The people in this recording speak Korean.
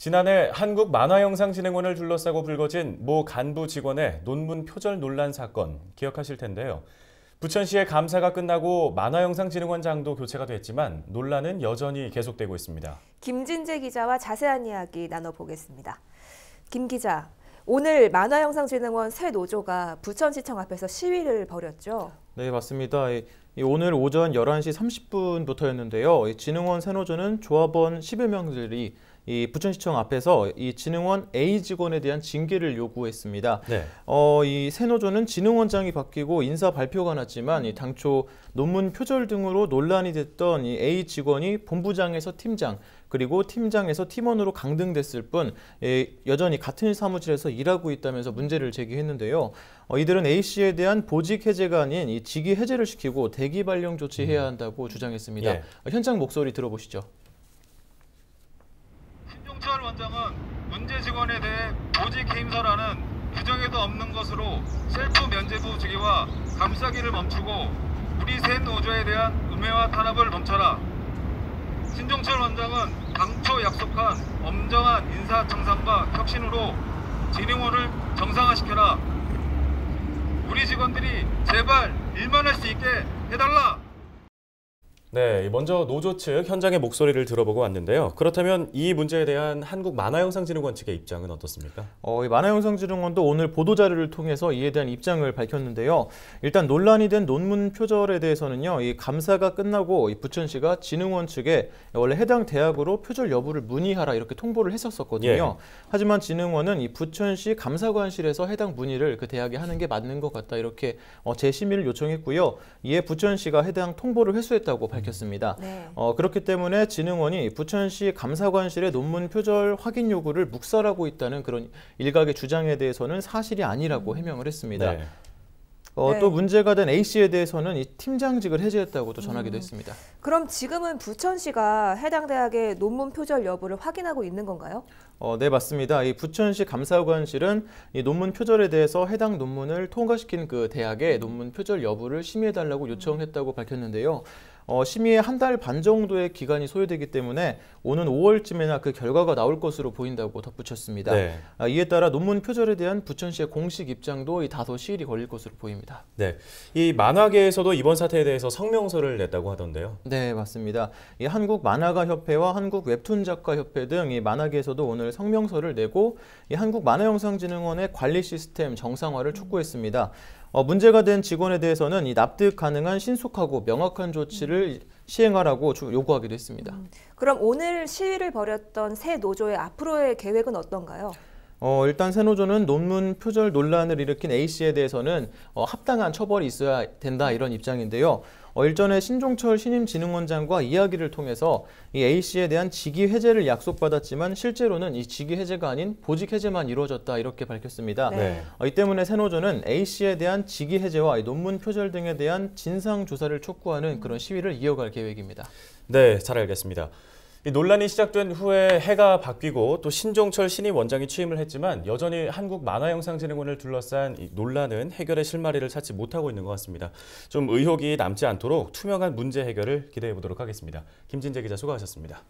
지난해 한국만화영상진흥원을 둘러싸고 불거진 모 간부 직원의 논문 표절 논란 사건 기억하실 텐데요. 부천시의 감사가 끝나고 만화영상진흥원장도 교체가 됐지만 논란은 여전히 계속되고 있습니다. 김진재 기자와 자세한 이야기 나눠보겠습니다. 김 기자, 오늘 만화영상진흥원 새 노조가 부천시청 앞에서 시위를 벌였죠? 네, 맞습니다. 오늘 오전 11시 30분부터였는데요. 진흥원 새 노조는 조합원 10여 명들이 이 부천시청 앞에서 이 진흥원 A 직원에 대한 징계를 요구했습니다. 네. 이 새 노조는 진흥원장이 바뀌고 인사 발표가 났지만 이 당초 논문 표절 등으로 논란이 됐던 이 A 직원이 본부장에서 팀장 그리고 팀장에서 팀원으로 강등됐을 뿐 여전히 같은 사무실에서 일하고 있다면서 문제를 제기했는데요. 이들은 A 씨에 대한 보직 해제가 아닌 이 직위 해제를 시키고 대기 발령 조치해야 한다고 주장했습니다. 예. 현장 목소리 들어보시죠. 신종철 원장은 문제 직원에 대해 보직 해임서라는 규정에도 없는 것으로 셀프 면제부 주기와 감싸기를 멈추고 우리 새 노조에 대한 음해와 탄압을 멈춰라. 신종철 원장은 당초 약속한 엄정한 인사 청산과 혁신으로 진흥원을 정상화시켜라. 우리 직원들이 제발 일만 할 수 있게 해달라. 네, 먼저 노조 측 현장의 목소리를 들어보고 왔는데요. 그렇다면 이 문제에 대한 한국만화영상진흥원 측의 입장은 어떻습니까? 이 만화영상진흥원도 오늘 보도자료를 통해서 이에 대한 입장을 밝혔는데요. 일단 논란이 된 논문 표절에 대해서는요. 이 감사가 끝나고 이 부천시가 진흥원 측에 원래 해당 대학으로 표절 여부를 문의하라 이렇게 통보를 했었거든요. 예. 하지만 진흥원은 이 부천시 감사관실에서 해당 문의를 그 대학에 하는 게 맞는 것 같다 이렇게 재심의를 요청했고요. 이에 부천시가 해당 통보를 회수했다고 밝혔습니다. 네. 그렇기 때문에 진흥원이 부천시 감사관실의 논문 표절 확인 요구를 묵살하고 있다는 그런 일각의 주장에 대해서는 사실이 아니라고 해명을 했습니다. 네. 또 문제가 된 A씨에 대해서는 이 팀장직을 해제했다고도 전하기도 했습니다. 그럼 지금은 부천시가 해당 대학의 논문 표절 여부를 확인하고 있는 건가요? 네, 맞습니다. 이 부천시 감사관실은 이 논문 표절에 대해서 해당 논문을 통과시킨 그 대학의 논문 표절 여부를 심의해달라고 요청했다고 밝혔는데요. 심의에 한 달 반 정도의 기간이 소요되기 때문에 오는 5월쯤에나 그 결과가 나올 것으로 보인다고 덧붙였습니다. 네. 이에 따라 논문 표절에 대한 부천시의 공식 입장도 다소 시일이 걸릴 것으로 보입니다. 네, 이 만화계에서도 이번 사태에 대해서 성명서를 냈다고 하던데요. 네, 맞습니다. 이 한국만화가협회와 한국웹툰작가협회 등 이 만화계에서도 오늘 성명서를 내고 이 한국만화영상진흥원의 관리 시스템 정상화를 촉구했습니다. 문제가 된 직원에 대해서는 이 납득 가능한 신속하고 명확한 조치를 시행하라고 요구하기도 했습니다. 그럼 오늘 시위를 벌였던 새 노조의 앞으로의 계획은 어떤가요? 일단 새 노조는 논문 표절 논란을 일으킨 A씨에 대해서는 합당한 처벌이 있어야 된다 이런 입장인데요. 일전에 신종철 신임 진흥원장과 이야기를 통해서 이 A씨에 대한 직위 해제를 약속받았지만 실제로는 이 직위 해제가 아닌 보직 해제만 이루어졌다 이렇게 밝혔습니다. 네. 이 때문에 새 노조는 A씨에 대한 직위 해제와 이 논문 표절 등에 대한 진상 조사를 촉구하는 그런 시위를 이어갈 계획입니다. 네, 잘 알겠습니다. 이 논란이 시작된 후에 해가 바뀌고 또 신종철 신임 원장이 취임을 했지만 여전히 한국만화영상진흥원을 둘러싼 이 논란은 해결의 실마리를 찾지 못하고 있는 것 같습니다. 좀 의혹이 남지 않도록 투명한 문제 해결을 기대해 보도록 하겠습니다. 김진재 기자 수고하셨습니다.